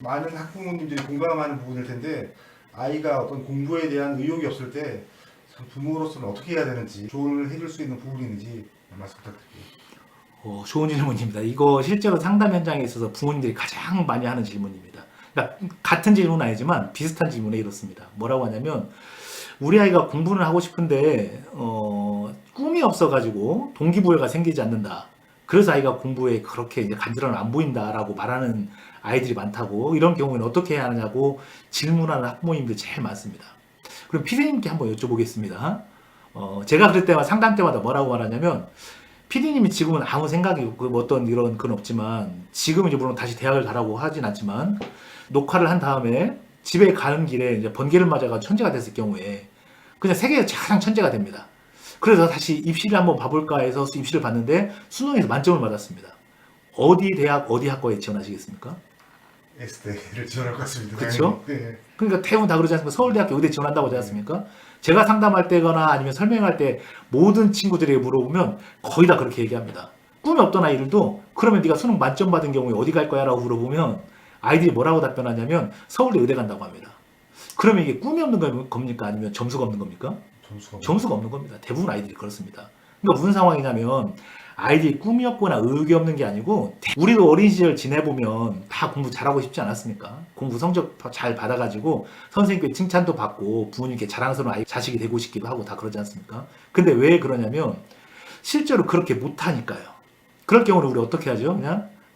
많은 학부모님들이 공감하는 부분일 텐데 아이가 어떤 공부에 대한 의욕이 없을 때 부모로서는 어떻게 해야 되는지 조언을 해줄 수 있는 부분이 있는지 말씀 부탁드릴게요. 좋은 질문입니다. 이거 실제로 상담 현장에 있어서 부모님들이 가장 많이 하는 질문입니다. 그러니까 같은 질문은 아니지만 비슷한 질문에 이렇습니다. 뭐라고 하냐면 우리 아이가 공부는 하고 싶은데 꿈이 없어가지고 동기부여가 생기지 않는다. 그래서 아이가 공부에 그렇게 이제 간절함을 안 보인다라고 말하는 아이들이 많다고, 이런 경우에는 어떻게 해야 하느냐고 질문하는 학부모님들 제일 많습니다. 그럼 피디님께 한번 여쭤보겠습니다. 제가 그럴 때마다 상담 때마다 뭐라고 말하냐면, 피디님이 지금은 아무 생각이 뭐 어떤 이런 건 없지만, 지금은 이제 물론 다시 대학을 가라고 하진 않지만, 녹화를 한 다음에 집에 가는 길에 이제 번개를 맞아가 천재가 됐을 경우에 그냥 세계에서 가장 천재가 됩니다. 그래서 다시 입시를 한번 봐볼까 해서 입시를 봤는데 수능에서 만점을 받았습니다. 어디 대학 어디 학과에 지원하시겠습니까? S대를 지원할 것 같습니다. 그렇죠? 네. 그러니까 대부분 다 그러지 않습니까? 서울대학교 의대 지원한다고 하지 않습니까? 제가 상담할 때거나 아니면 설명할 때 모든 친구들에게 물어보면 거의 다 그렇게 얘기합니다. 꿈이 없던 아이들도 그러면 네가 수능 만점 받은 경우에 어디 갈 거야? 라고 물어보면 아이들이 뭐라고 답변하냐면 서울대 의대 간다고 합니다. 그러면 이게 꿈이 없는 겁니까? 아니면 점수가 없는 겁니까? 점수가 없는 겁니다. 대부분 아이들이 그렇습니다. 그러니까 무슨 상황이냐면 아이들이 꿈이 없거나 의욕이 없는 게 아니고, 우리도 어린 시절 지내보면 다 공부 잘하고 싶지 않았습니까? 공부 성적 잘 받아가지고 선생님께 칭찬도 받고 부모님께 자랑스러운 아이 자식이 되고 싶기도 하고 다 그러지 않습니까? 근데 왜 그러냐면 실제로 그렇게 못하니까요. 그럴 경우는 우리 어떻게 하죠?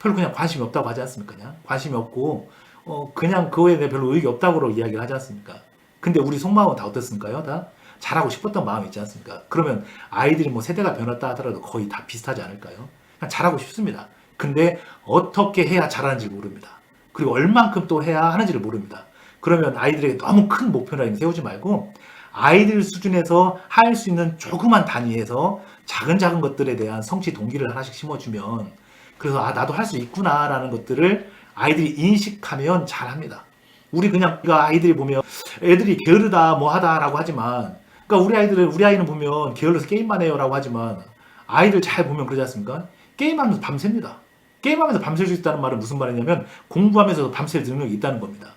그냥 관심이 없다고 하지 않습니까? 그냥 관심이 없고 그냥 그거에 대해 별로 의욕이 없다고 이야기를 하지 않습니까? 근데 우리 속마음은 다 어떻습니까요? 다 잘하고 싶었던 마음이 있지 않습니까? 그러면 아이들이 뭐 세대가 변했다 하더라도 거의 다 비슷하지 않을까요? 그냥 잘하고 싶습니다. 근데 어떻게 해야 잘하는지 모릅니다. 그리고 얼만큼 또 해야 하는지를 모릅니다. 그러면 아이들에게 너무 큰 목표를 세우지 말고 아이들 수준에서 할 수 있는 조그만 단위에서 작은 것들에 대한 성취 동기를 하나씩 심어주면, 그래서 나도 할 수 있구나라는 것들을 아이들이 인식하면 잘합니다. 우리 그냥 아이들이 보면 애들이 게으르다 뭐 하다라고 하지만, 그러니까 우리 아이는 보면 게을러서 게임만 해요라고 하지만 아이들 잘 보면 그러지 않습니까? 게임하면서 밤새입니다. 게임하면서 밤샐 수 있다는 말은 무슨 말이냐면 공부하면서 밤샐 능력이 있다는 겁니다.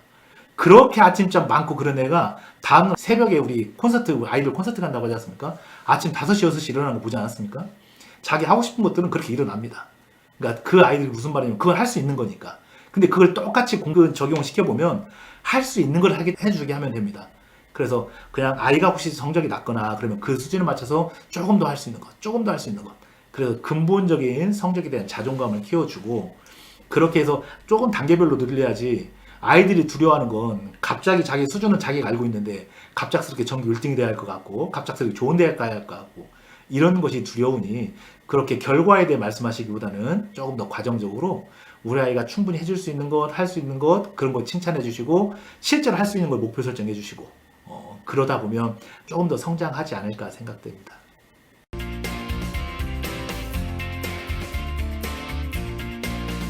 그렇게 아침잠 많고 그런 애가 다음날 새벽에 우리 아이들 콘서트 간다고 하지 않습니까? 아침 5시, 6시 일어나는 거 보지 않았습니까? 자기 하고 싶은 것들은 그렇게 일어납니다. 그러니까 그 아이들이 무슨 말이냐면 그걸 할 수 있는 거니까. 근데 그걸 똑같이 적용을 시켜보면 할 수 있는 걸 해주게 하면 됩니다. 그래서 그냥 아이가 혹시 성적이 낮거나 그러면 그 수준에 맞춰서 조금 더 할 수 있는 것, 조금 더 할 수 있는 것. 그래서 근본적인 성적에 대한 자존감을 키워주고, 그렇게 해서 조금 단계별로 늘려야지. 아이들이 두려워하는 건 갑자기 자기 수준은 자기가 알고 있는데 갑작스럽게 전교 1등이 돼야 할 것 같고 갑작스럽게 좋은 대학 가야 할 것 같고, 이런 것이 두려우니 그렇게 결과에 대해 말씀하시기보다는 조금 더 과정적으로 우리 아이가 충분히 해줄 수 있는 것, 할 수 있는 것, 그런 거 칭찬해 주시고 실제로 할 수 있는 걸 목표 설정해 주시고, 그러다 보면 조금 더 성장하지 않을까 생각됩니다.